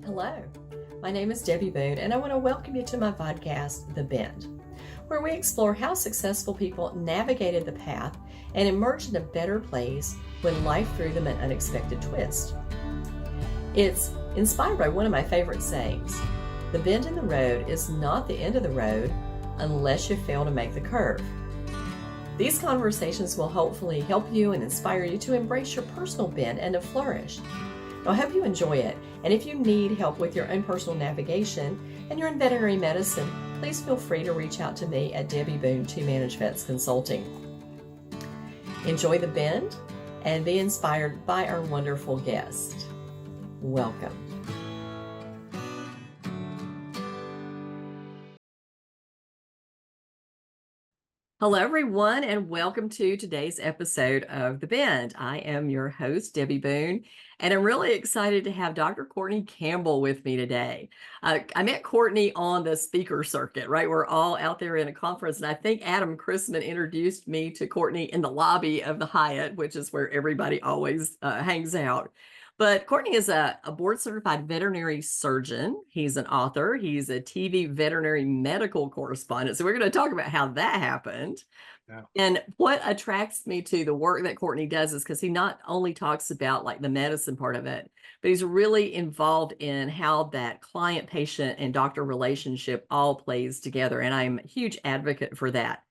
Hello, my name is Debbie Boone, and I want to welcome you to my podcast, The Bend, where we explore how successful people navigated the path and emerged in a better place when life threw them an unexpected twist. It's inspired by one of my favorite sayings: the bend in the road is not the end of the road unless you fail to make the curve. These conversations will hopefully help you and inspire you to embrace your personal bend and to flourish. I hope you enjoy it, and if you need help with your own personal navigation and you're in veterinary medicine, please feel free to reach out to me at Debbie Boone to Manage Vets Consulting. Enjoy the bend and be inspired by our wonderful guest. Welcome. Hello, everyone, and welcome to today's episode of The Bend. I am your host, Debbie Boone, and I'm really excited to have Dr. Courtney Campbell with me today. I met Courtney on the speaker circuit, right? We're all out there in a conference, and I think Adam Chrisman introduced me to Courtney in the lobby of the Hyatt, which is where everybody always hangs out. But Courtney is a board-certified veterinary surgeon. He's an author. He's a TV veterinary medical correspondent. So we're going to talk about how that happened. Yeah. And what attracts me to the work that Courtney does is because he not only talks about like the medicine part of it, but he's really involved in how that client-patient and doctor relationship all plays together. And I'm a huge advocate for that.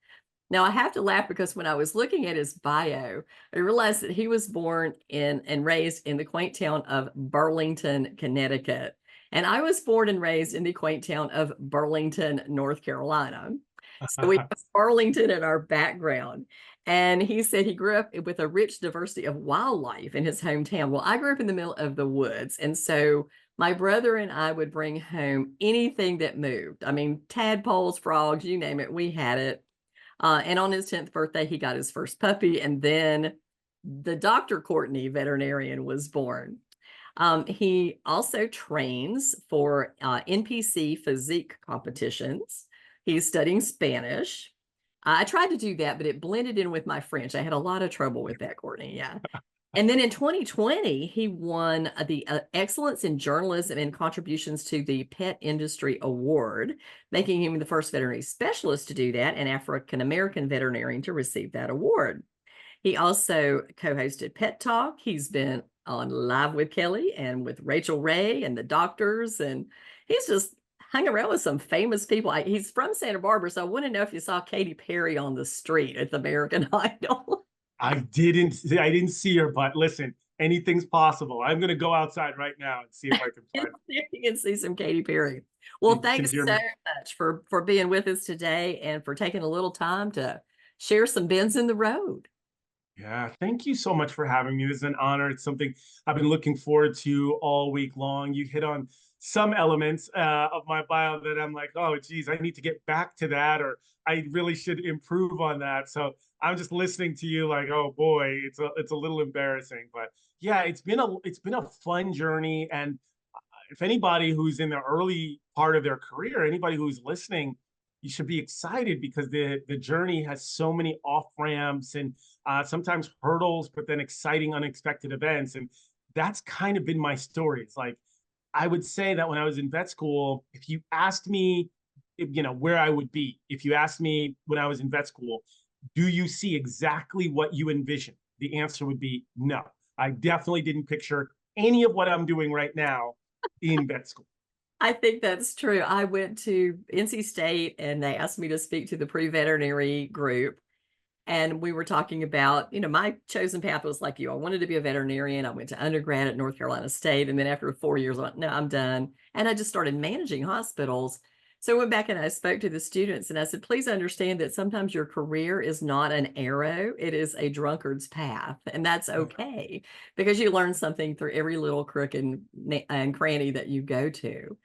Now, I have to laugh because when I was looking at his bio, I realized that he was born in and raised in the quaint town of Burlington, Connecticut. And I was born and raised in the quaint town of Burlington, North Carolina. So we have Burlington in our background. And he said he grew up with a rich diversity of wildlife in his hometown. Well, I grew up in the middle of the woods. And so my brother and I would bring home anything that moved. I mean, tadpoles, frogs, you name it, we had it. And on his 10th birthday, he got his first puppy. And then the Dr. Courtney veterinarian was born. He also trains for NPC physique competitions. He's studying Spanish. I tried to do that, but it blended in with my French. I had a lot of trouble with that, Courtney. Yeah. And then in 2020, he won the Excellence in Journalism and Contributions to the Pet Industry Award, making him the first veterinary specialist to do that and African-American veterinarian to receive that award. He also co-hosted Pet Talk. He's been on Live with Kelly and with Rachel Ray and the doctors, and he's just hung around with some famous people. He's from Santa Barbara, so I want to know if you saw Katy Perry on the street at the American Idol. I didn't see her, but listen, anything's possible. I'm going to go outside right now and see if I can find her. You can see some Katy Perry. Well, thanks so much for being with us today and for taking a little time to share some bends in the road. Yeah, thank you so much for having me. This is an honor. It's something I've been looking forward to all week long. You hit on some elements of my bio that I'm like, oh, geez, I need to get back to that, or I really should improve on that. So I'm just listening to you like, oh boy, it's a little embarrassing, but yeah, it's been a fun journey. And if anybody who's in the early part of their career, anybody who's listening, you should be excited because the journey has so many off ramps and sometimes hurdles, but then exciting, unexpected events. And that's kind of been my story. It's like, I would say that when I was in vet school, if you asked me, where I would be, if you asked me when I was in vet school, do you see exactly what you envisioned? The answer would be no. I definitely didn't picture any of what I'm doing right now in vet school. I think that's true. I went to NC State and they asked me to speak to the pre-veterinary group. And we were talking about, my chosen path was like you. I wanted to be a veterinarian. I went to undergrad at North Carolina State. And then after 4 years, I went, no, I'm done. And I just started managing hospitals. So I went back and I spoke to the students and I said, please understand that sometimes your career is not an arrow. It is a drunkard's path. And that's okay because you learn something through every little crook and cranny that you go to.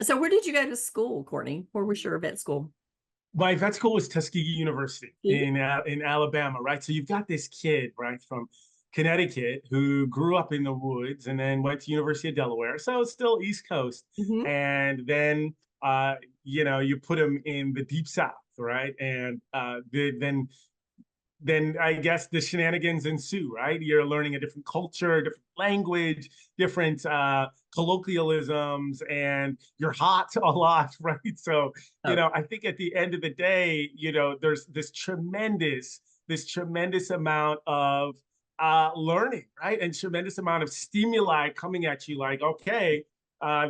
So where did you go to school, Courtney? Where was your vet school? My vet school was Tuskegee University in Alabama, right? So you've got this kid, right, from Connecticut who grew up in the woods and then went to University of Delaware. So it's still East Coast. Mm-hmm. And then, you put him in the deep South, right? And then then I guess the shenanigans ensue, right? You're learning a different culture, different language, different colloquialisms, and you're hot a lot, right? So, Oh, I think at the end of the day, there's this tremendous amount of learning, right? And tremendous amount of stimuli coming at you like, okay,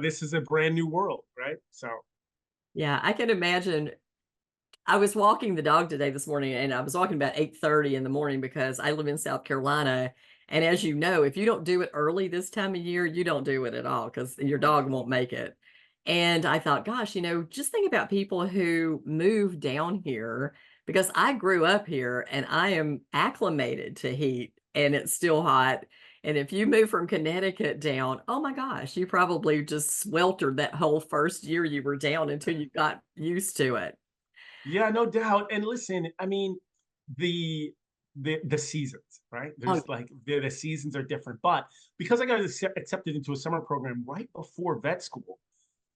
this is a brand new world, right? So, yeah, I can imagine. I was walking the dog today this morning, and I was walking about 8:30 in the morning because I live in South Carolina. And as you know, if you don't do it early this time of year, you don't do it at all because your dog won't make it. And I thought, gosh, just think about people who move down here because I grew up here and I am acclimated to heat and it's still hot. And if you move from Connecticut down, oh my gosh, you probably just sweltered that whole first year you were down until you got used to it. yeah, no doubt. And listen, I mean, the the seasons, right? Oh, There's like the seasons are different. But because I got accepted into a summer program right before vet school,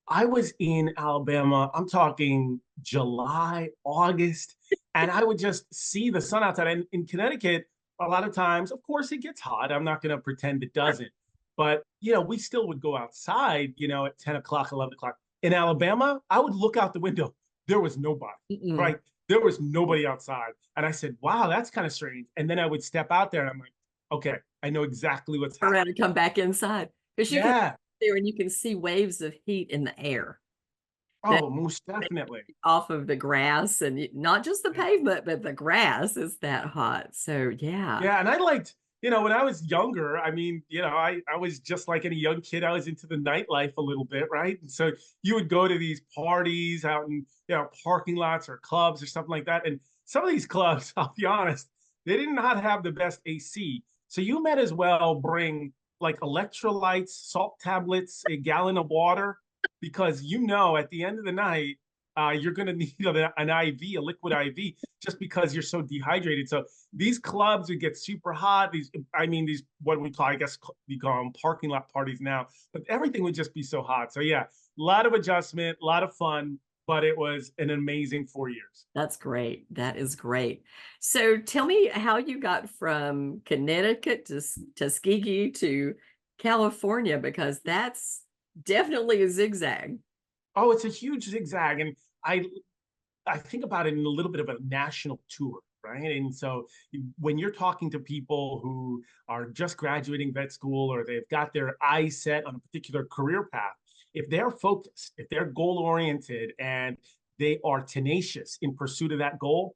I was in Alabama. I'm talking July, August, and I would just see the sun outside. And in Connecticut, a lot of times, of course, it gets hot. I'm not going to pretend it doesn't. But, we still would go outside, at 10 o'clock, 11 o'clock. In Alabama, I would look out the window. There was nobody, mm-mm. right? There was nobody outside. And I said, wow, that's kind of strange. And then I would step out there and I'm like, okay, I know exactly what's Around happening. and come back inside because you can Yeah. there and you can see waves of heat in the air that Oh, most definitely. off of the grass and not just the Yeah. pavement, but the grass is that hot. So yeah. Yeah, and I liked, when I was younger, I mean, I was just like any young kid. I was into the nightlife a little bit, right? And so you would go to these parties out in, parking lots or clubs or something like that. And some of these clubs, I'll be honest, they did not have the best AC. So you might as well bring like electrolytes, salt tablets, a gallon of water, because at the end of the night, you're going to need an IV, a liquid IV, just because you're so dehydrated. So these clubs would get super hot. These what we call, I guess, we call them parking lot parties now. But everything would just be so hot. So yeah, a lot of adjustment, a lot of fun, but it was an amazing 4 years. That's great. That is great. So tell me how you got from Connecticut to Tuskegee to California because that's definitely a zigzag. Oh, it's a huge zigzag, and I I think about it in a little bit of a national tour, right? And so when you're talking to people who are just graduating vet school or they've got their eyes set on a particular career path, if they're focused, if they're goal oriented, and they are tenacious in pursuit of that goal,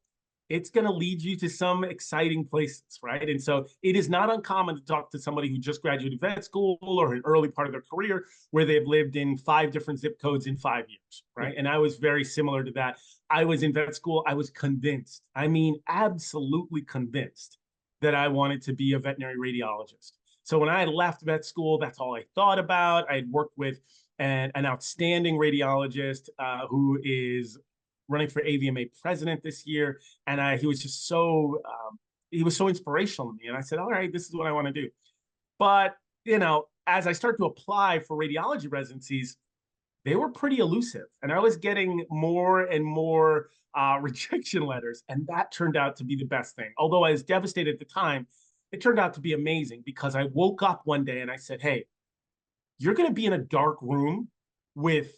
it's going to lead you to some exciting places, right? And so it is not uncommon to talk to somebody who just graduated vet school or an early part of their career where they've lived in 5 different zip codes in 5 years, right? And I was very similar to that. I was in vet school. I was convinced, I mean, absolutely convinced that I wanted to be a veterinary radiologist. So when I left vet school, that's all I thought about. I had worked with an outstanding radiologist who is running for AVMA president this year, and he was so inspirational to me. And I said, all right, this is what I want to do. But as I started to apply for radiology residencies, they were pretty elusive, and I was getting more and more rejection letters, and that turned out to be the best thing. Although I was devastated at the time, it turned out to be amazing because I woke up one day and I said, hey, you're going to be in a dark room with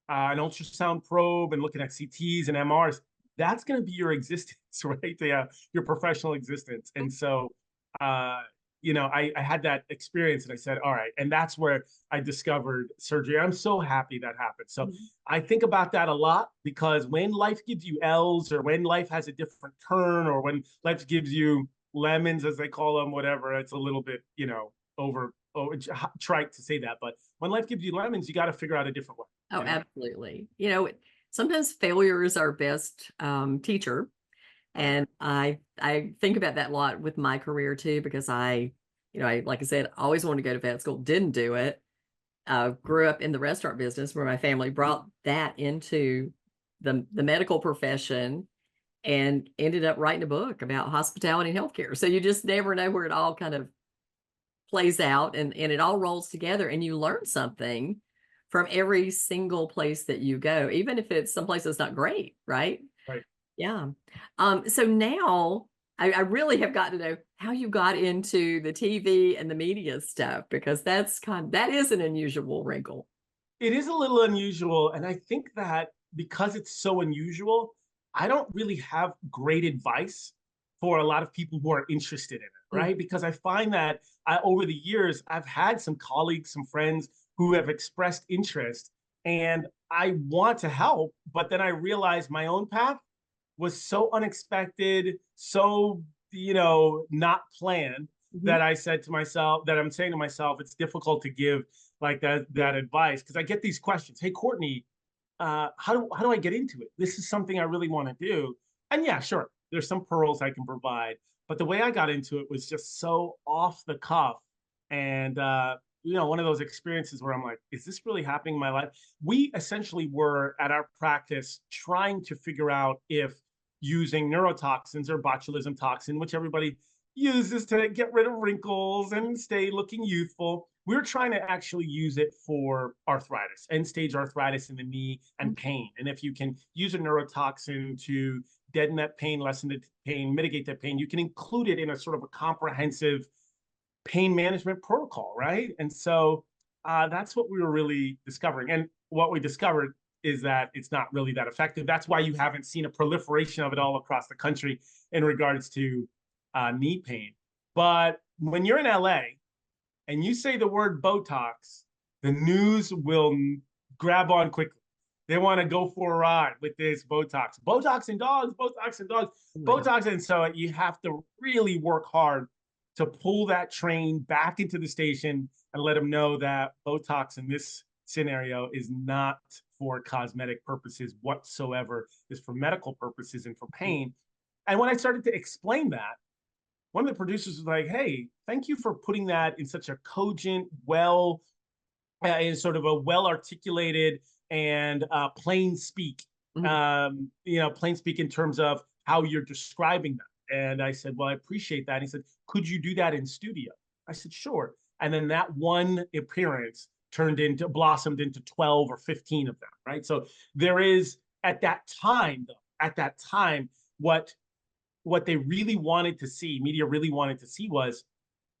an ultrasound probe and looking at CTs and MRs. That's going to be your existence, right? Your professional existence. And so, I had that experience and I said, all right. And that's where I discovered surgery. I'm so happy that happened. So Mhm. I think about that a lot because when life gives you L's or when life has a different turn or when life gives you lemons, as they call them, whatever, it's a little bit, trite to say that. But when life gives you lemons, you got to figure out a different way. Oh, You know? absolutely. Sometimes failure is our best teacher. Right. And I think about that a lot with my career too, because I like I said, always wanted to go to vet school, didn't do it. Grew up in the restaurant business where my family brought that into the medical profession and ended up writing a book about hospitality and healthcare. So you just never know where it all kind of plays out and it all rolls together and you learn something from every single place that you go, even if it's someplace that's not great, right? Right. Yeah. So now I really have got to know how you got into the TV and the media stuff, because that is an unusual wrinkle. It is a little unusual, and I think that because it's so unusual, I don't really have great advice for a lot of people who are interested in it, Mm, right? Because I find that over the years, I've had some colleagues, some friends who have expressed interest, and I want to help, but then I realized my own path was so unexpected, so not planned, mhm. that I said to myself, that I'm saying to myself, it's difficult to give like that advice, because I get these questions. Hey, Courtney, how do I get into it? This is something I really want to do. And yeah, sure, there's some pearls I can provide, but the way I got into it was just so off the cuff, and one of those experiences where I'm like, is this really happening in my life? We essentially were at our practice trying to figure out if using neurotoxins or botulism toxin, which everybody uses to get rid of wrinkles and stay looking youthful. We're trying to actually use it for arthritis, end stage arthritis in the knee, and pain. And if you can use a neurotoxin to deaden that pain, lessen the pain, mitigate that pain, you can include it in a sort of a comprehensive pain management protocol, right? And so that's what we were really discovering. And what we discovered is that it's not really that effective. That's why you haven't seen a proliferation of it all across the country in regards to knee pain. But when you're in LA and you say the word Botox, the news will grab on quickly. They want to go for a ride with this Botox. Botox in dogs, Botox in dogs, Right. Botox. And so you have to really work hard to pull that train back into the station and let them know that Botox in this scenario is not for cosmetic purposes whatsoever, is for medical purposes and for pain. And when I started to explain that, one of the producers was like, "Hey, thank you for putting that in such a cogent, in sort of a well articulated and plain speak. Mhm. Plain speak in terms of how you're describing them." And I said, "Well, I appreciate that." And he said, "Could you do that in studio?" I said, "Sure." And then that one appearance blossomed into 12 or 15 of them, right? So there is at that time, though, at that time, what they really wanted to see, media really wanted to see, was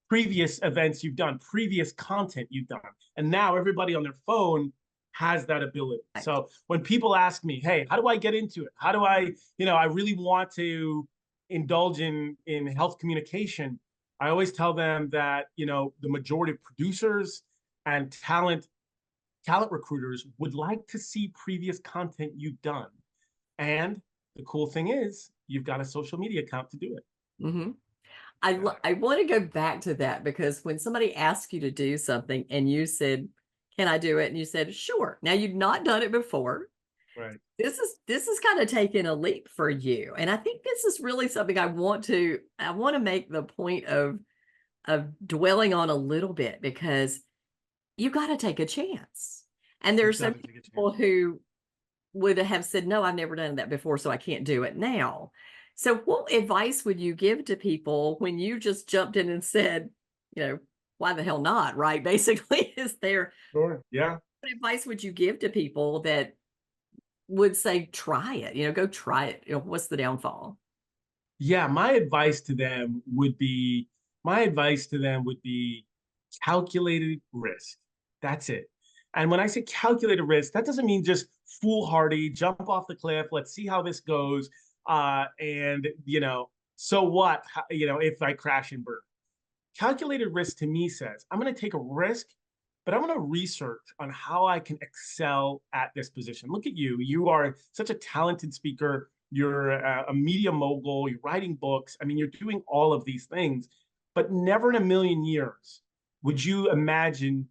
previous events you've done, previous content you've done. And now everybody on their phone has that ability. Right. So when people ask me, "Hey, how do I get into it? How do I really want to indulge in health communication?" I always tell them that, the majority of producers and talent recruiters would like to see previous content you've done. And the cool thing is, you've got a social media account to do it. Mhm. Yeah, I want to go back to that, because when somebody asks you to do something and you said, "Can I do it?" and you said, "Sure." Now you've not done it before. right. This is kind of taking a leap for you. And I think this is really something I want to make the point of dwelling on a little bit, because you got to take a chance. And there are You've so got to many take a people chance. who would have said, "No, I've never done that before, so I can't do it now." So, what advice would you give to people when you just jumped in and said, why the hell not? Right? Basically, is there Sure. Yeah. what advice would you give to people that would say, try it, go try it? What's the downfall? Yeah, my advice to them would be calculated risk. That's it. And when I say calculated risk, that doesn't mean just foolhardy, jump off the cliff, let's see how this goes. And so what, if I crash and burn? Calculated risk to me says I'm going to take a risk, but I'm going to research on how I can excel at this position. Look at you. You are such a talented speaker. You're a media mogul. You're writing books. I mean, you're doing all of these things, but never in a million years would you imagine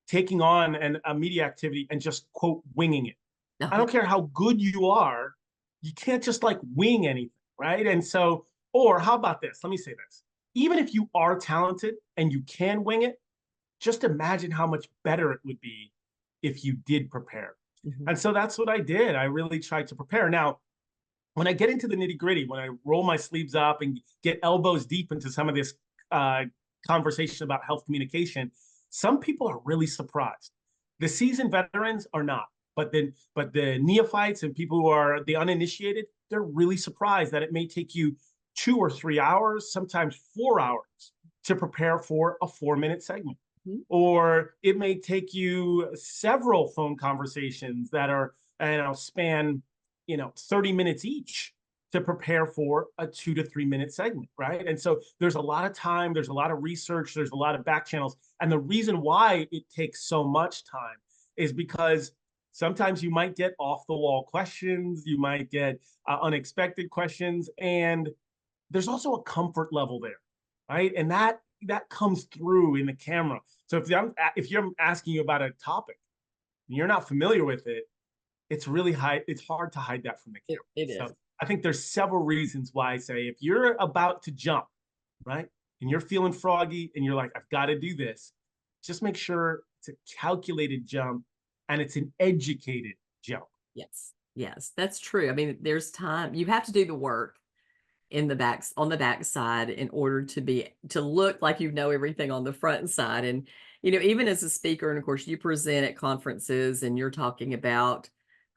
taking on a media activity and just, quote, winging it. I Uh-huh. don't care how good you are. You can't just like wing anything, right? And so, or how about this? Let me say this. Even if you are talented and you can wing it, just imagine how much better it would be if you did prepare. Mhm. And so that's what I did. I really tried to prepare. Now, when I get into the nitty gritty, when I roll my sleeves up and get elbows deep into some of this uh, conversation about health communication, some people are really surprised. The seasoned veterans are not, but the neophytes and people who are the uninitiated, they're really surprised that it may take you 2 or 3 hours, sometimes 4 hours to prepare for a 4-minute segment. Mhm. Or it may take you several phone conversations that are, span, 30 minutes each to prepare for a 2 to 3 minute segment, right? And so there's a lot of time, there's a lot of research, there's a lot of back channels. And the reason why it takes so much time is because sometimes you might get off the wall questions, you might get unexpected questions, and there's also a comfort level there, right? And that comes through in the camera. So if you're asking you about a topic and you're not familiar with it, it's really high. It's hard to hide that from the It, camera. it So is. I think there's several reasons why I say if you're about to jump, right, and you're feeling froggy and you're like, I've got to do this, just make sure it's a calculated jump and it's an educated jump. Yes. Yes, that's true. I mean, there's time. You have to do the work in the backs on the back side in order to look like you know everything on the front side. And even as a speaker, and of course you present at conferences and you're talking about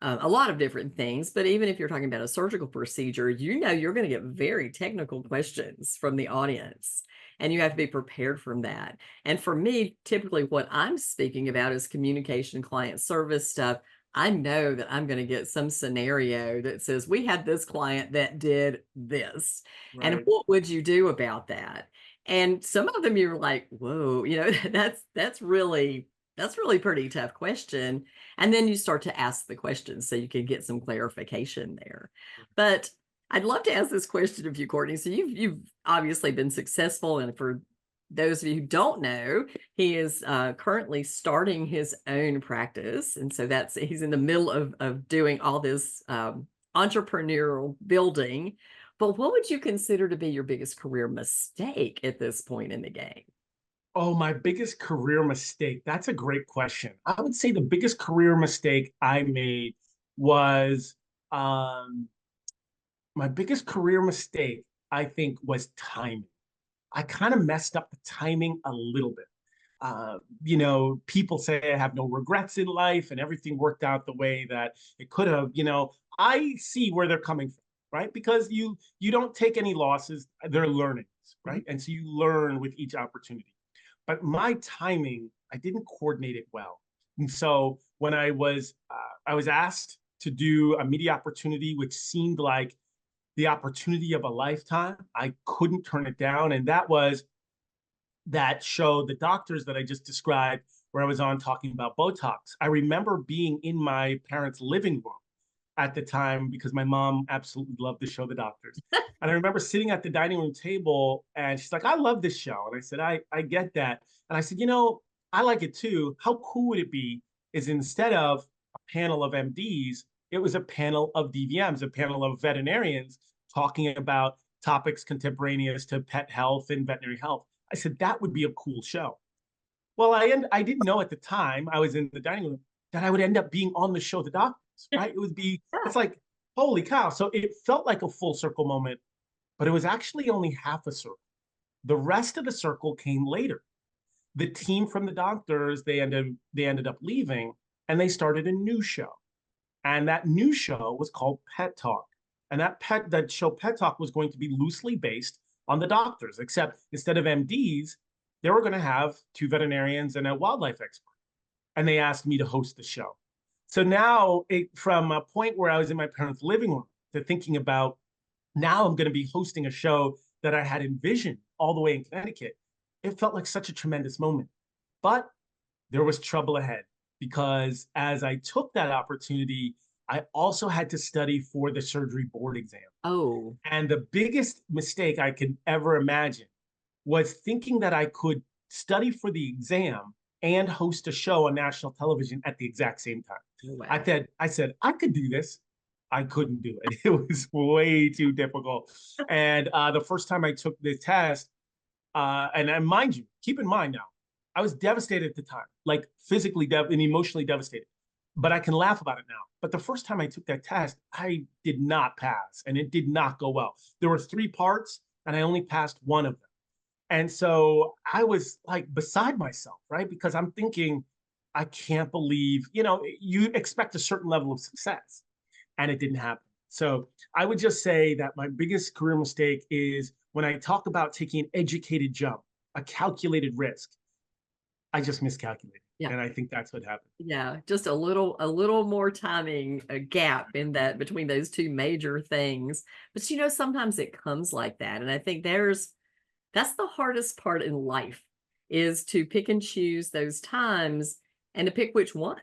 a lot of different things, but even if you're talking about a surgical procedure, you're going to get very technical questions from the audience, and you have to be prepared from that. And for me, typically what I'm speaking about is communication, client service stuff. I know that I'm going to get some scenario that says, we had this client that did this. And Right. what would you do about that? And some of them you're like, whoa, that's really pretty tough question. And then you start to ask the questions so you can get some clarification there. But I'd love to ask this question of you, Courtney. So you've obviously been successful, and for those of you who don't know, he is currently starting his own practice. And so he's in the middle of doing all this entrepreneurial building. But what would you consider to be your biggest career mistake at this point in the game? Oh, my biggest career mistake. That's a great question. I would say the biggest career mistake I made was um, my biggest career mistake, I think, was timing. I kind of messed up the timing a little bit. People say I have no regrets in life and everything worked out the way that it could have. I see where they're coming from, right? Because you don't take any losses, they're learnings, Mhm. right? And so you learn with each opportunity. But my timing, I didn't coordinate it well. And so when I was asked to do a media opportunity, which seemed like the opportunity of a lifetime, I couldn't turn it down. And that was that show, The Doctors, that I just described, where I was on talking about Botox. I remember being in my parents' living room at the time because my mom absolutely loved the show The Doctors. And I remember sitting at the dining room table and she's like, I love this show. And I said, I get that. And I said, I like it too. How cool would it be is instead of a panel of MDs, it was a panel of DVMs, a panel of veterinarians talking about topics contemporaneous to pet health and veterinary health. I said, that would be a cool show. Well, I didn't know at the time I was in the dining room that I would end up being on the show The Doctors, right? It's like, holy cow. So it felt like a full circle moment, but it was actually only half a circle. The rest of the circle came later. The team from The Doctors, they ended up leaving and they started a new show. And that new show was called Pet Talk. And that show Pet Talk was going to be loosely based on The Doctors, except instead of MDs, they were going to have two veterinarians and a wildlife expert. And they asked me to host the show. So now, from a point where I was in my parents' living room to thinking about now I'm going to be hosting a show that I had envisioned all the way in Connecticut, it felt like such a tremendous moment. But there was trouble ahead because as I took that opportunity, I also had to study for the surgery board exam. Oh, And the biggest mistake I could ever imagine was thinking that I could study for the exam and host a show on national television at the exact same time. wow. I said, I could do this. I couldn't do it. It was way too difficult. And the first time I took the test, and mind you, keep in mind now, I was devastated at the time, like physically and emotionally devastated. But I can laugh about it now. But the first time I took that test, I did not pass, and it did not go well. There were 3 parts, and I only passed one of them. And so I was like beside myself, right? Because I'm thinking, I can't believe, you expect a certain level of success, and it didn't happen. So I would just say that my biggest career mistake is when I talk about taking an educated jump, a calculated risk, I just miscalculated. Yeah. And I think that's what happened. Yeah, just a little more timing, a gap in that between those two major things. But sometimes it comes like that. And I think that's the hardest part in life is to pick and choose those times and to pick which one,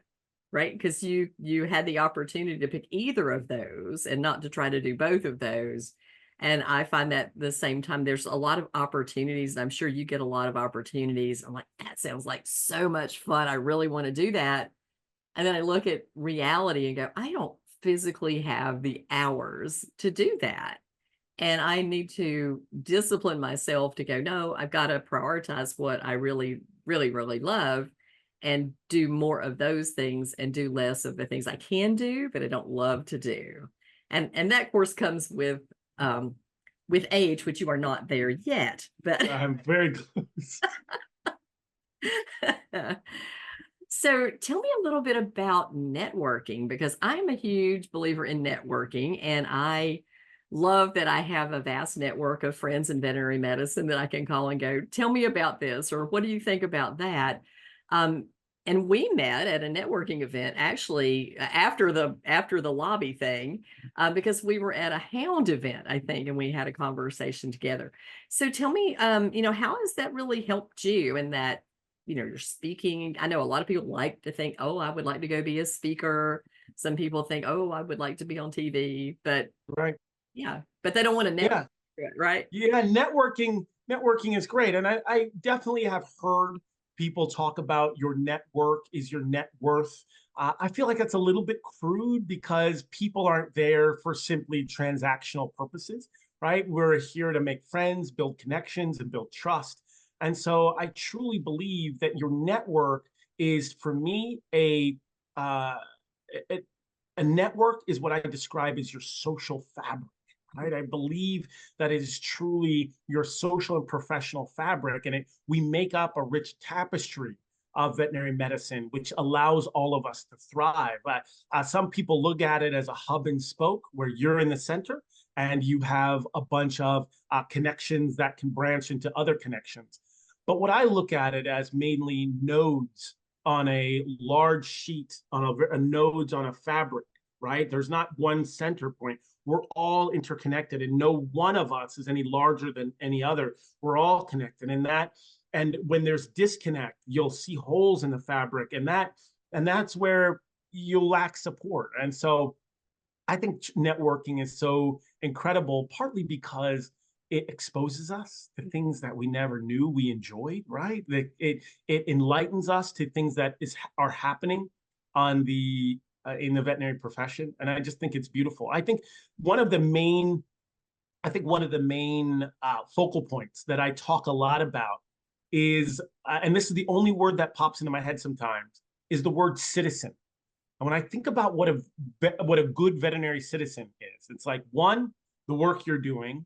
right? Because you had the opportunity to pick either of those and not to try to do both of those. And I find that the same time there's a lot of opportunities. I'm sure you get a lot of opportunities. I'm like, that sounds like so much fun. I really want to do that. And then I look at reality and go, I don't physically have the hours to do that. And I need to discipline myself to go, no, I've got to prioritize what I really, really, really love and do more of those things and do less of the things I can do, but I don't love to do. And that, of course, comes with age, which you are not there yet, but I'm very close. so tell me a little bit about networking, because I'm a huge believer in networking, and I love that I have a vast network of friends in veterinary medicine that I can call and go, tell me about this, or what do you think about that? Um, and we met at a networking event actually after the lobby thing, because we were at a hound event, I think, and we had a conversation together. So tell me, how has that really helped you in that, you're speaking? I know a lot of people like to think, oh, I would like to go be a speaker. Some people think, oh, I would like to be on TV, but Right. yeah, but they don't want to network, Yeah. right? Yeah, networking is great. And I definitely have heard people talk about your network is your net worth. I feel like that's a little bit crude because people aren't there for simply transactional purposes, right? We're here to make friends, build connections, and build trust. And so I truly believe that your network is, for me, uh, a, a network is what I describe as your social fabric, right? I believe that it is truly your social and professional fabric, and we make up a rich tapestry of veterinary medicine, which allows all of us to thrive. Some people look at it as a hub and spoke, where you're in the center and you have a bunch of connections that can branch into other connections. But what I look at it as mainly nodes on a large sheet, on a nodes on a fabric, right? There's not one center point. We're all interconnected, and no one of us is any larger than any other. We're all connected, and when there's disconnect, you'll see holes in the fabric, and that's where you'll lack support. And so I think networking is so incredible, partly because it exposes us to things that we never knew we enjoyed, right? It enlightens us to things that are happening on the in the veterinary profession, and I just think it's beautiful. One of the main, one of the main focal points that I talk a lot about is, and this is the only word that pops into my head sometimes, is the word citizen. And when I think about what a good veterinary citizen is, it's like, one, the work you're doing,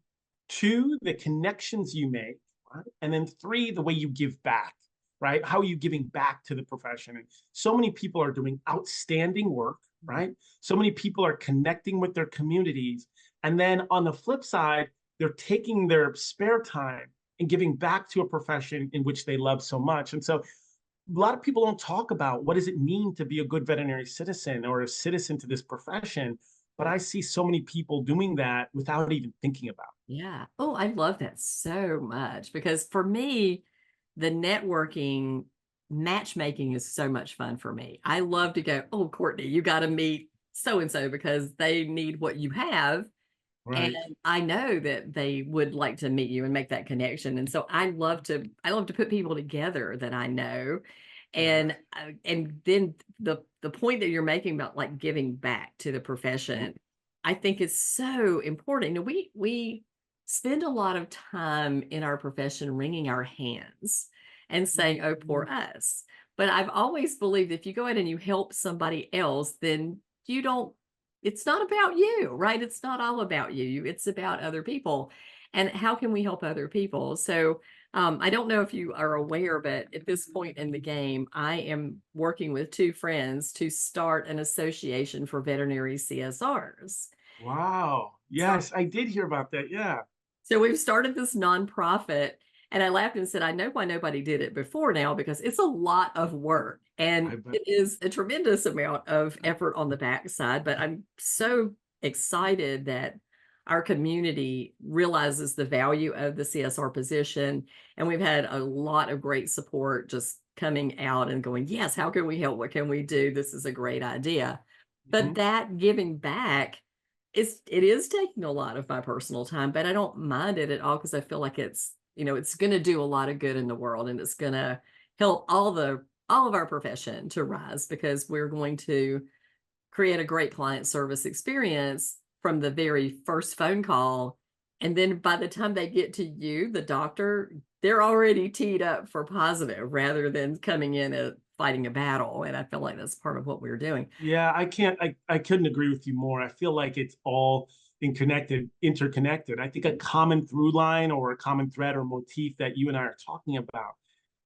two, the connections you make, right? And then three, the way you give back, right? How are you giving back to the profession? And so many people are doing outstanding work, right? So many people are connecting with their communities. And then on the flip side, they're taking their spare time and giving back to a profession in which they love so much. And so a lot of people don't talk about what does it mean to be a good veterinary citizen or a citizen to this profession, but I see so many people doing that without even thinking about it. Yeah. Oh, I love that so much, because for me, the networking matchmaking is so much fun for me. I love to go, oh, Courtney, you got to meet so and so because they need what you have. And Right. I know that they would like to meet you and make that connection. And so I love to put people together that I know. Yeah. And then the point that you're making about like giving back to the profession, I think is so important. We spend a lot of time in our profession wringing our hands and saying, oh, poor us. But I've always believed if you go in and you help somebody else, then you don't it's not about you, right? It's not all about you. It's about other people. And how can we help other people? So I don't know if you are aware, but at this point in the game, I am working with two friends to start an association for veterinary CSRs. Wow. So Yes, I did hear about that. Yeah. So we've started this nonprofit, and I laughed and said, I know why nobody did it before now because it's a lot of work and I bet. it is a tremendous amount of effort on the backside. But I'm so excited that our community realizes the value of the CSR position. And we've had a lot of great support just coming out and going, yes, how can we help? What can we do? This is a great idea. But Mhm. that giving back it is taking a lot of my personal time, but I don't mind it at all because I feel like it's going to do a lot of good in the world and it's going to help all of our profession to rise because we're going to create a great client service experience from the very first phone call. And then by the time they get to you, the doctor, they're already teed up for positive rather than coming in and fighting a battle. And I feel like that's part of what we're doing. Yeah, I couldn't agree with you more. I feel like it's all interconnected. I think a common through line or a common thread or motif that you and I are talking about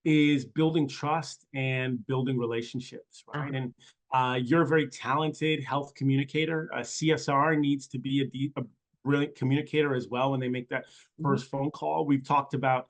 is building trust and building relationships, right? And you're a very talented health communicator. A CSR needs to be a brilliant communicator as well when they make that Mhm. first phone call. We've talked about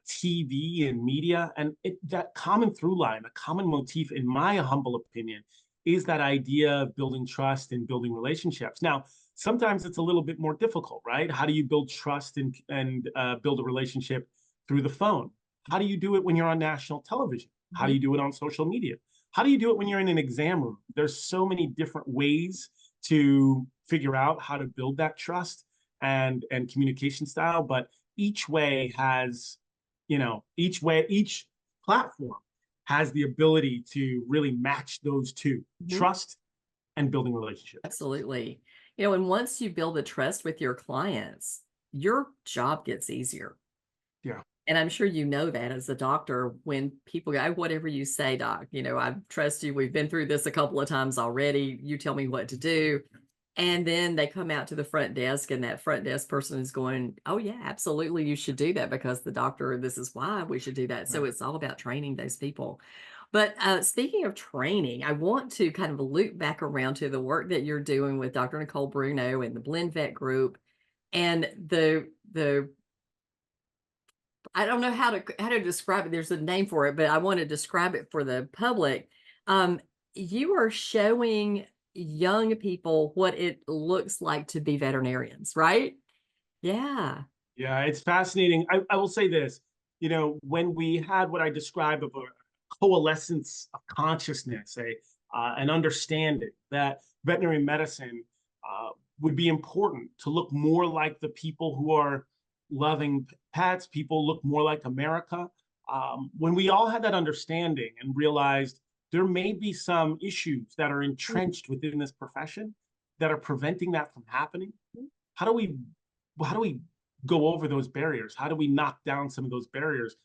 TV and media, and that common through line, a common motif, in my humble opinion, is that idea of building trust and building relationships. Now, sometimes it's a little bit more difficult, right? How do you build trust and build a relationship through the phone? How do you do it when you're on national television? How do Mhm. you do it on social media? How do you do it when you're in an exam room? There's so many different ways to figure out how to build that trust and communication style, but each way has, each platform has the ability to really match those two: Mhm. trust and building relationships. Absolutely. And once you build the trust with your clients, your job gets easier. Yeah. And I'm sure you know that as a doctor, when people go, "Oh, whatever you say, doc, I trust you. We've been through this a couple of times already. You tell me what to do." And then they come out to the front desk, and that front desk person is going, "Oh, yeah, absolutely. You should do that because the doctor, this is why we should do that." So Right. it's all about training those people. But speaking of training, I want to kind of loop back around to the work that you're doing with Dr. Nicole Bruno and the Blend Vet Group and the I don't know how to describe it. There's a name for it, but I want to describe it for the public. Um, you are showing young people what it looks like to be veterinarians, right? Yeah. Yeah, it's fascinating. I will say this, when we had what I describe of a coalescence of consciousness, an understanding that veterinary medicine uh, would be important to look more like the people who are loving pets, people look more like America. When we all had that understanding and realized there may be some issues that are entrenched within this profession that are preventing that from happening, how do we how do we go over those barriers? How do we knock down some of those barriers?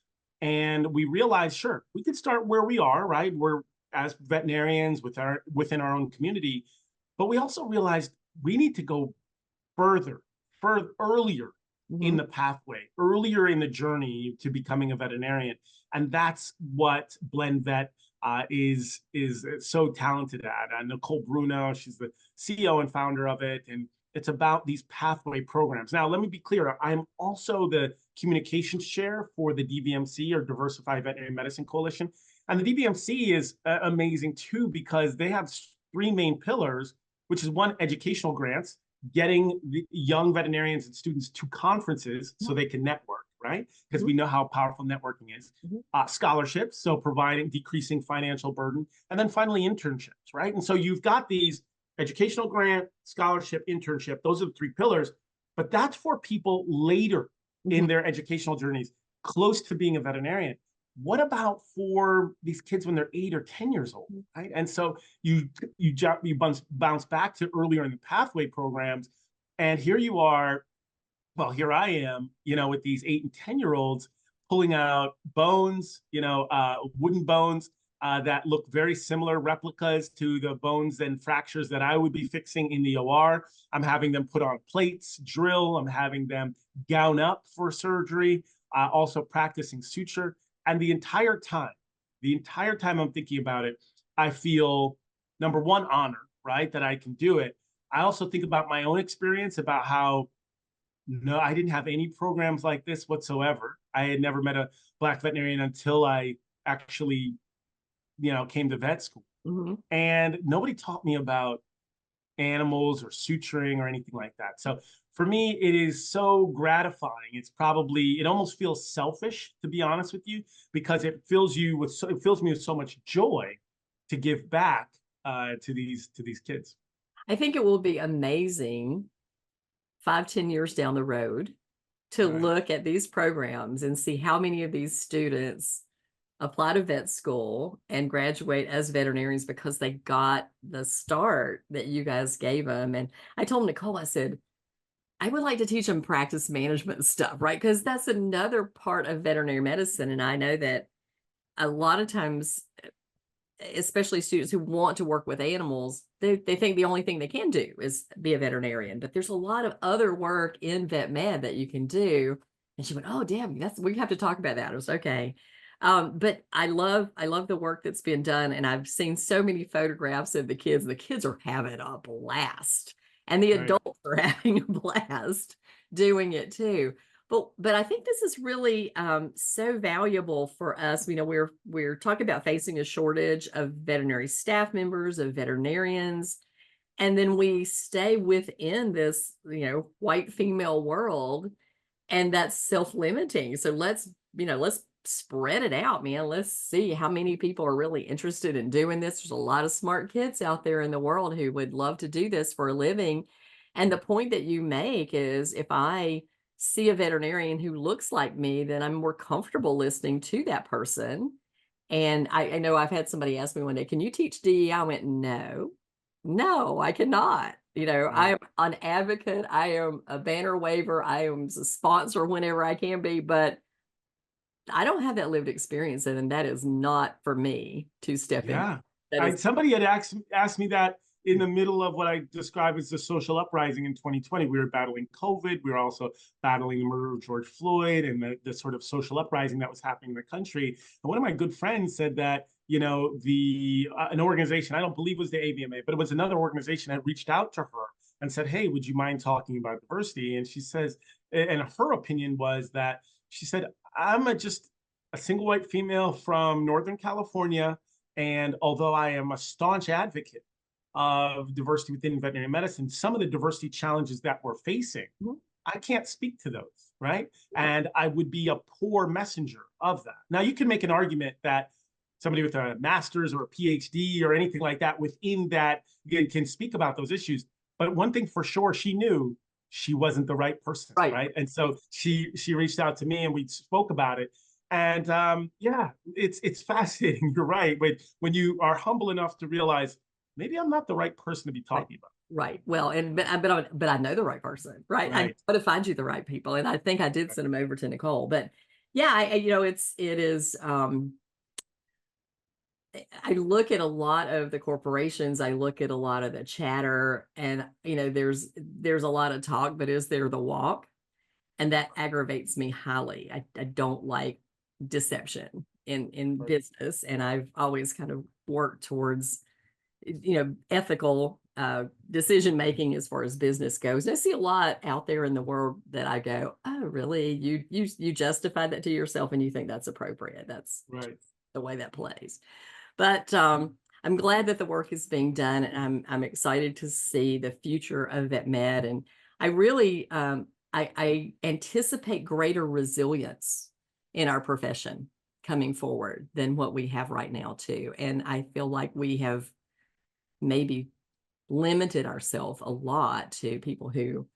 And we realized, sure, we could start where we are, right? We're as veterinarians within our own community, but we also realized we need to go further, earlier in Mhm. the pathway, earlier in the journey to becoming a veterinarian, and that's what Blend Vet is so talented at. Nicole Bruno, she's the CEO and founder of it, and it's about these pathway programs. Now, let me be clear: I'm also the communications chair for the DVMC, or Diversified Veterinary Medicine Coalition, and the DVMC is amazing too because they have three main pillars, which is one, educational grants, getting the young veterinarians and students to conferences so they can network, right? Because Mhm. we know how powerful networking is. Mhm. Scholarships, so decreasing financial burden. And then finally, internships, right? And so you've got these educational grant, scholarship, internship. Those are the three pillars. But that's for people later Mhm. in their educational journeys, close to being a veterinarian. What about for these kids when they're 8 or 10 years old, right? And so you bounce back to earlier in the pathway programs, and here you are. Well, here I am, with these 8 and 10-year-olds pulling out bones, wooden bones that look very similar, replicas to the bones and fractures that I would be fixing in the OR. I'm having them put on plates, drill. I'm having them gown up for surgery, also practicing suture. And the entire time I'm thinking about it, I feel, number one, honor, right, that I can do it. I also think about my own experience about how no, I didn't have any programs like this whatsoever. I had never met a Black veterinarian until I actually, came to vet school. Mhm. And nobody taught me about animals or suturing or anything like that. So for me, it is so gratifying. It almost feels selfish, to be honest with you, because it fills me with so much joy to give back to these kids. I think it will be amazing 5, 10 years down the road to Right, look at these programs and see how many of these students apply to vet school and graduate as veterinarians because they got the start that you guys gave them. And I told Nicole, I said, I would like to teach them practice management stuff, right? Because that's another part of veterinary medicine. And I know that a lot of times, especially students who want to work with animals, they think the only thing they can do is be a veterinarian, but there's a lot of other work in vet med that you can do. And she went, oh, damn, we have to talk about that. I was okay. But I love the work that's been done. And I've seen so many photographs of the kids. The kids are having a blast and the right. adults are having a blast doing it too. But I think this is really so valuable for us. You know, we're talking about facing a shortage of veterinary staff members, of veterinarians, and then we stay within this, white female world, and that's self-limiting. So let's spread it out, man. Let's see how many people are really interested in doing this. There's a lot of smart kids out there in the world who would love to do this for a living. And the point that you make is if I see a veterinarian who looks like me, then I'm more comfortable listening to that person. And I know I've had somebody ask me one day, can you teach DE? I went, no, no, I cannot. I Right. am an advocate. I am a banner waver. I am a sponsor whenever I can be, but I don't have that lived experience. And that is not for me to step in. Yeah. That is Somebody had asked me that in the middle of what I describe as the social uprising in 2020. We were battling COVID. We were also battling the murder of George Floyd and the sort of social uprising that was happening in the country. And one of my good friends said that, the an organization, I don't believe it was the AVMA, but it was another organization that reached out to her and said, hey, would you mind talking about diversity? And she says, and her opinion was that she said, just a single white female from Northern California. And although I am a staunch advocate of diversity within veterinary medicine, some of the diversity challenges that we're facing, Mhm. I can't speak to those, right? Right. And I would be a poor messenger of that. Now, you can make an argument that somebody with a master's or a PhD or anything like that within that can speak about those issues. But one thing for sure, she knew she wasn't the right person, Right. right? And so she reached out to me and we spoke about it. And yeah, it's fascinating. You're right. When you are humble enough to realize maybe I'm not the right person to be Right. talking about. Right. Well, and but I know the right person, right? I know Right. how to find you the right people, and I think I did send them over to Nicole. But yeah, it is. I look at a lot of the corporations. I look at a lot of the chatter, and there's a lot of talk, but is there the walk? And that aggravates me highly. I don't like deception in Right. business, and I've always kind of worked towards ethical decision making as far as business goes. And I see a lot out there in the world that I go, oh, really? You justified that to yourself, and you think that's appropriate? That's Right. the way that plays. But I'm glad that the work is being done, and I'm excited to see the future of vet med. And I really I anticipate greater resilience in our profession coming forward than what we have right now too. And I feel like we have maybe limited ourselves a lot to people who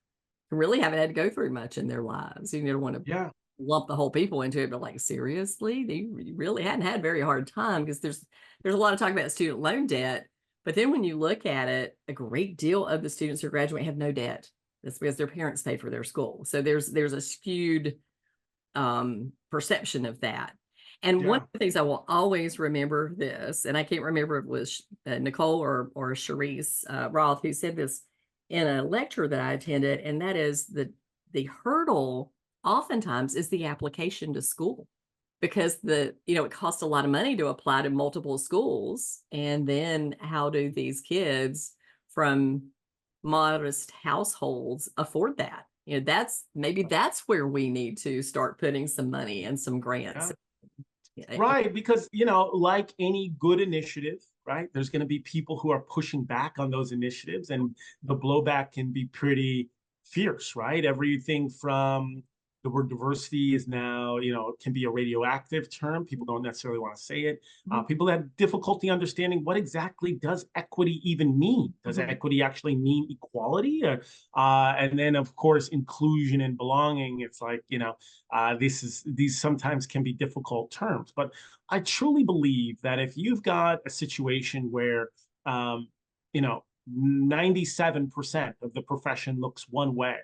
really haven't had to go through much in their lives. You don't want to Yeah. lump the whole people into it, but like seriously, they really hadn't had a very hard time because there's a lot of talk about student loan debt. But then when you look at it, a great deal of the students who graduate have no debt. That's because their parents paid for their school. So there's a skewed perception of that. And one of Yeah. the things I will always remember this, and I can't remember if it was Nicole or Sharice Roth who said this in a lecture that I attended, and that is the hurdle oftentimes is the application to school because it costs a lot of money to apply to multiple schools, and then how do these kids from modest households afford that. Maybe that's where we need to start putting some money and some grants. Yeah. Yeah. Right, because like any good initiative, right? There's going to be people who are pushing back on those initiatives, and the blowback can be pretty fierce, right? Everything from the word diversity is now, can be a radioactive term. People don't necessarily want to say it. Mhm. People have difficulty understanding what exactly does equity even mean. Does Mhm. equity actually mean equality? And then, of course, inclusion and belonging. It's like, these sometimes can be difficult terms, but I truly believe that if you've got a situation where, you know, 97% of the profession looks one way,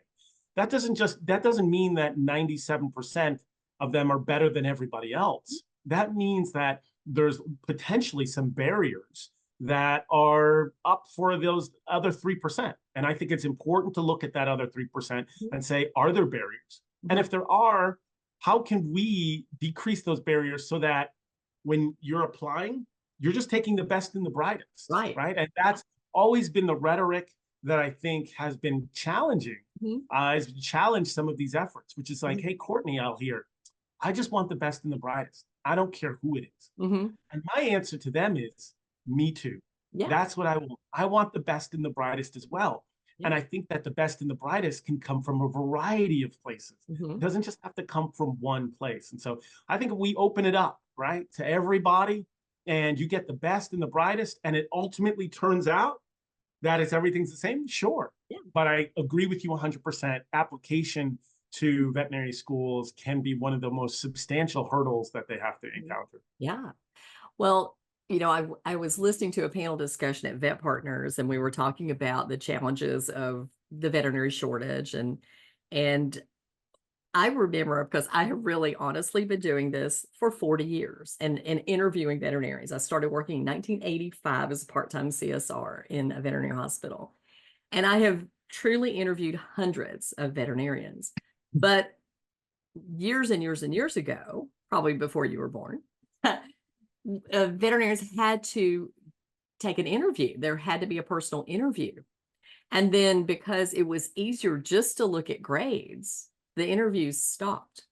that doesn't mean that 97% of them are better than everybody else. That means that there's potentially some barriers that are up for those other 3%. And I think it's important to look at that other 3% and say, are there barriers? And Mhm. if there are, how can we decrease those barriers so that when you're applying, you're just taking the best and the brightest, Right. right? And that's always been the rhetoric that I think has been challenging, Mhm. has challenged some of these efforts, which is like, Mhm. hey, Courtney out here, I just want the best and the brightest. I don't care who it is. Mhm. And my answer to them is, me too. Yeah. That's what I want. I want the best and the brightest as well. Yeah. And I think that the best and the brightest can come from a variety of places. It Mhm. doesn't just have to come from one place. And so I think if we open it up, right, to everybody, and you get the best and the brightest, and it ultimately turns out that it's everything's the same, sure. Yeah. But I agree with you 100%. Application to veterinary schools can be one of the most substantial hurdles that they have to Mhm. encounter. Yeah. Well, I was listening to a panel discussion at Vet Partners, and we were talking about the challenges of the veterinary shortage, and I remember because I have really honestly been doing this for 40 years and interviewing veterinarians. I started working in 1985 as a part-time CSR in a veterinary hospital. And I have truly interviewed hundreds of veterinarians. But years and years and years ago, probably before you were born, veterinarians had to take an interview. There had to be a personal interview. And then because it was easier just to look at grades, the interviews stopped.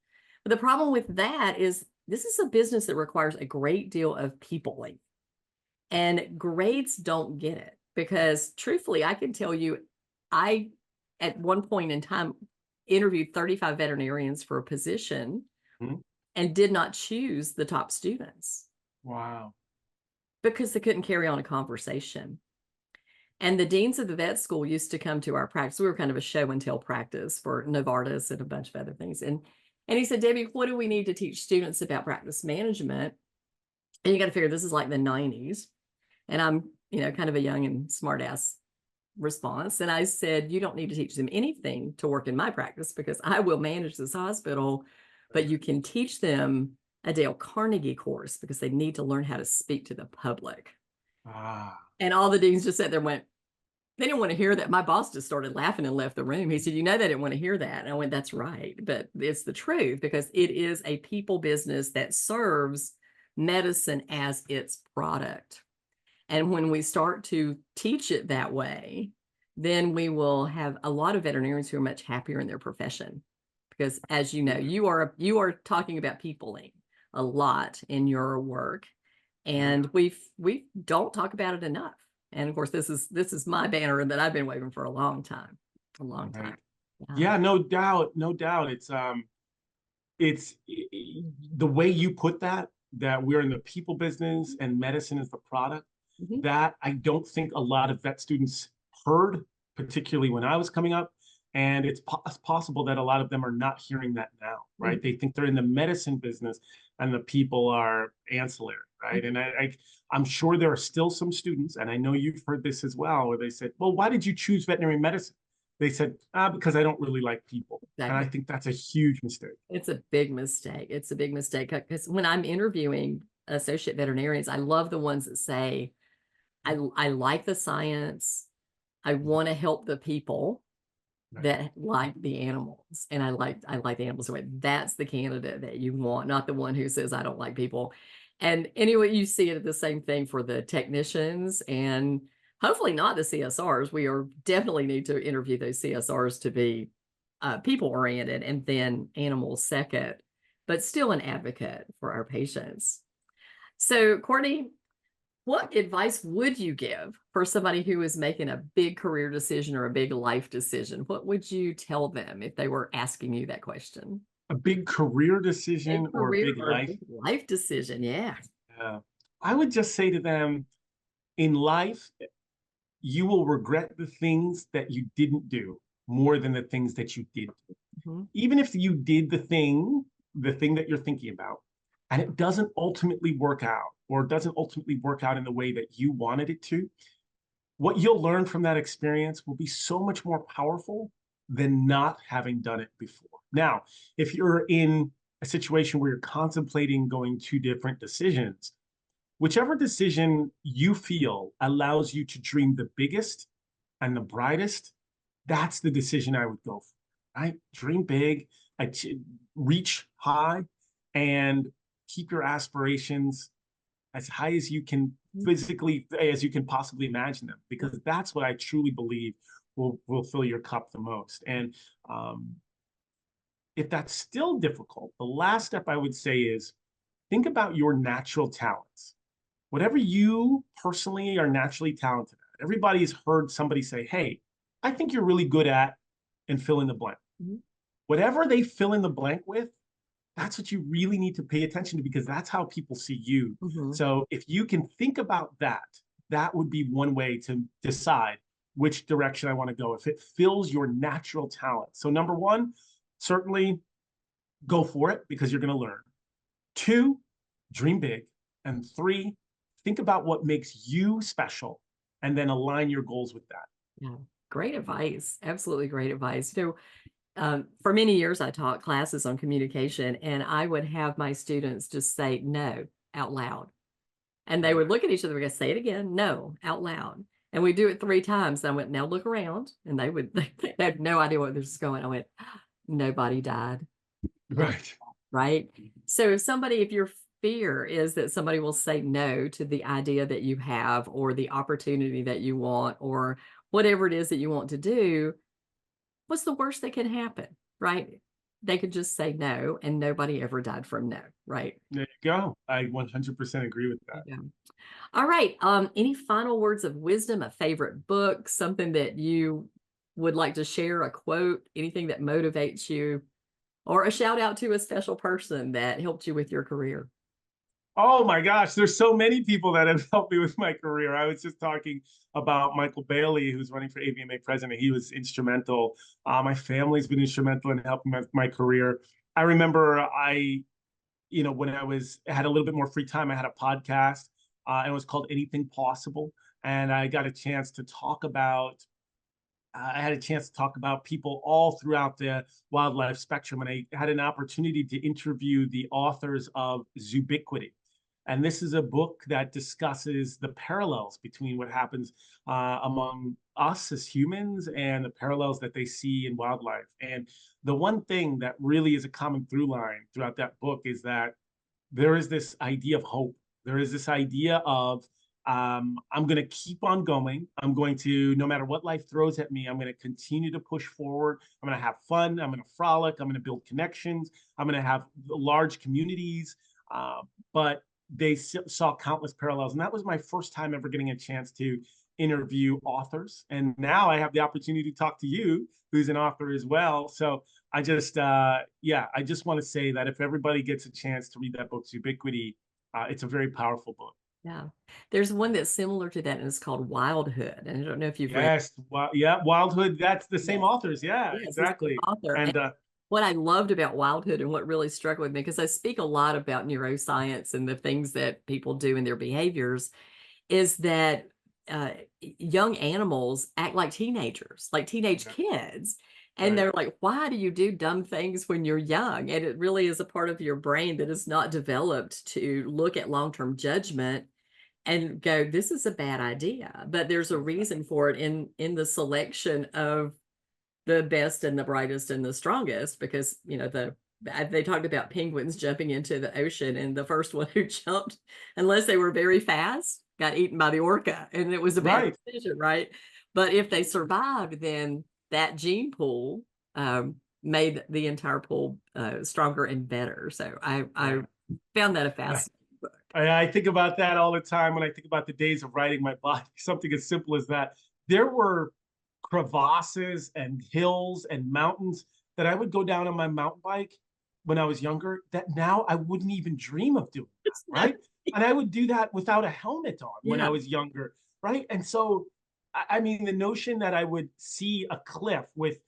But the problem with that is this is a business that requires a great deal of peopling, and grades don't get it because truthfully, I can tell you, I at one point in time interviewed 35 veterinarians for a position Mhm. and did not choose the top students Wow. because they couldn't carry on a conversation. And the deans of the vet school used to come to our practice. We were kind of a show and tell practice for Novartis and a bunch of other things. And he said, Debbie, what do we need to teach students about practice management? And you got to figure this is like the 90s. And I'm, kind of a young and smart ass response. And I said, you don't need to teach them anything to work in my practice because I will manage this hospital, but you can teach them a Dale Carnegie course because they need to learn how to speak to the public. Ah. And all the deans just sat there and went, they didn't want to hear that. My boss just started laughing and left the room. He said, they didn't want to hear that. And I went, that's right. But it's the truth because it is a people business that serves medicine as its product. And when we start to teach it that way, then we will have a lot of veterinarians who are much happier in their profession. Because as you know, you are talking about peopling a lot in your work. And we don't talk about it enough. And of course, this is my banner that I've been waving for a long time. A long Right. time. Yeah. Yeah, no doubt, no doubt. It's the way you put that we're in the people business and medicine is the product, Mhm. that I don't think a lot of vet students heard, particularly when I was coming up. And it's possible that a lot of them are not hearing that now, right? Mhm. They think they're in the medicine business and the people are ancillary, right? And I'm sure there are still some students, and I know you've heard this as well, where they said, well, why did you choose veterinary medicine? They said, because I don't really like people. And I Exactly. think that's a huge mistake. It's a big mistake. It's a big mistake because when I'm interviewing associate veterinarians, I love the ones that say, I like the science. I want to help the people Right. that like the animals. And I like the animals. Anyway, that's the candidate that you want, not the one who says, I don't like people. And anyway, you see it the same thing for the technicians and Hopefully not the CSRs. We are definitely need to interview those CSRs to be people oriented and then animals second, but still an advocate for our patients. So, Courtney, what advice would you give for somebody who is making a big career decision or a big life decision? What would you tell them if they were asking you that question? A big career decision Big or a career big or a life? big life decision? Yeah. I would just say to them, in life, you will regret the things that you didn't do more than the things that you did do. Mhm. Even if you did the thing that you're thinking about, and it doesn't ultimately work out, or doesn't ultimately work out in the way that you wanted it to, what you'll learn from that experience will be so much more powerful than not having done it before. Now, if you're in a situation where you're contemplating going two different decisions, whichever decision you feel allows you to dream the biggest and the brightest, that's the decision I would go for, right? Dream big, reach high, and keep your aspirations as high as you can physically, as you can possibly imagine them, because that's what I truly believe will fill your cup the most. And um, if that's still difficult, the last step I would say is think about your natural talents. Whatever you personally are naturally talented at. Everybody has heard somebody say, hey, I think you're really good at, and fill in the blank. Mhm. Whatever they fill in the blank with, that's what you really need to pay attention to, because that's how people see you. Mhm. So if you can think about that, that would be one way to decide which direction I want to go, if it fills your natural talent. So number one, certainly go for it because you're going to learn. Two, dream big. And three, think about what makes you special and then align your goals with that. Yeah. Great advice. Absolutely great advice. For many years, I taught classes on communication, and I would have my students just say no out loud. And they Right. would look at each other and go, say it again, no, out loud. And we do it 3 times. I went, now look around. And they would, they had no idea what this was going. I went, nobody died. Right. Right. So if your fear is that somebody will say no to the idea that you have or the opportunity that you want or whatever it is that you want to do, what's the worst that can happen? Right. They could just say no and nobody ever died from no. Right. There you go. I 100% agree with that. Yeah. All right. Any final words of wisdom, a favorite book, something that you would like to share, a quote, anything that motivates you, or a shout out to a special person that helped you with your career? Oh my gosh, there's so many people that have helped me with my career. I was just talking about Michael Bailey, who's running for AVMA president. He was instrumental. My family's been instrumental in helping my career. I remember when I had a little bit more free time, I had a podcast, and it was called Anything Possible. And I got a chance to talk about I had a chance to talk about people all throughout the wildlife spectrum, and I had an opportunity to interview the authors of Zoobiquity. And this is a book that discusses the parallels between what happens among us as humans and the parallels that they see in wildlife. And the one thing that really is a common through line throughout that book is that there is this idea of hope. There is this idea of I'm going to keep on going. I'm going to, no matter what life throws at me, I'm going to continue to push forward. I'm going to have fun. I'm going to frolic. I'm going to build connections. I'm going to have large communities. But they saw countless parallels. And that was my first time ever getting a chance to interview authors. And now I have the opportunity to talk to you, who's an author as well. So I just want to say that if everybody gets a chance to read that book, Ubiquity, it's a very powerful book. Yeah. There's one that's similar to that, and it's called Wildhood. And I don't know if you've read. Yes, yeah, Wildhood. That's the same Yes. authors. Yeah, Yes, it's the exactly. author. And What I loved about Wildhood and what really struck with me, because I speak a lot about neuroscience and the things that people do in their behaviors, is that young animals act like teenagers, like teenage yeah, kids. And right, they're like, why do you do dumb things when you're young? And it really is a part of your brain that is not developed to look at long-term judgment and go, this is a bad idea. But there's a reason for it in the selection of the best and the brightest and the strongest, because they talked about penguins jumping into the ocean, and the first one who jumped, unless they were very fast, got eaten by the orca, and it was a bad Right. decision, right? But if they survived, then that gene pool made the entire pool stronger and better. So I Yeah. found that a And fascinating book. I think about that all the time when I think about the days of riding my bike, something as simple as that. There were crevasses and hills and mountains that I would go down on my mountain bike when I was younger that now I wouldn't even dream of doing that, right? And I would do that without a helmet on when I Yeah. was younger, right? And so, I mean, the notion that I would see a cliff with,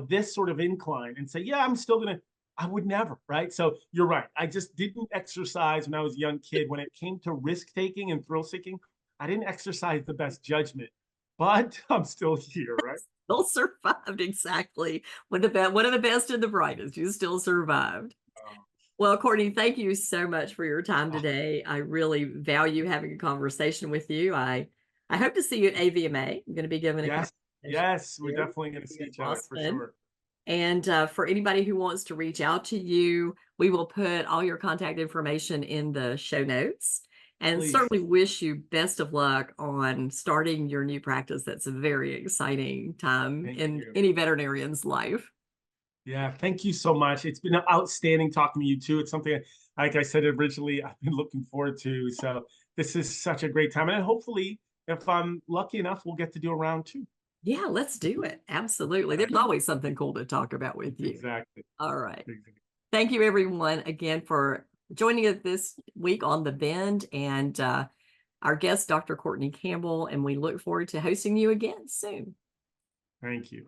this sort of incline and say, yeah, I'm still gonna, I would never, right? So you're right. I just didn't exercise when I was a young kid. When it came to risk taking and thrill seeking, I didn't exercise the best judgment, but I'm still here, right? Still survived, exactly. One of the best and the brightest. You still survived. Um, Well, Courtney, thank you so much for your time oh, today. I really value having a conversation with you. I hope to see you at AVMA. I'm going to be giving a yes, conversation yes, we're there definitely going to see in each other for Boston. sure. And for anybody who wants to reach out to you, we will put all your contact information in the show notes. And Please. certainly wish you best of luck on starting your new practice. That's a very exciting time Thank in you. any veterinarian's life. Yeah, thank you so much. It's been outstanding talking to you too. It's something, like I said originally, I've been looking forward to. So this is such a great time. And hopefully, if I'm lucky enough, we'll get to do a round two. Yeah, let's do it. Absolutely. There's always something cool to talk about with you. Exactly. All right. Exactly. Thank you, everyone, again for joining us this week on The Bend and our guest, Dr. Courtney Campbell. And we look forward to hosting you again soon. Thank you.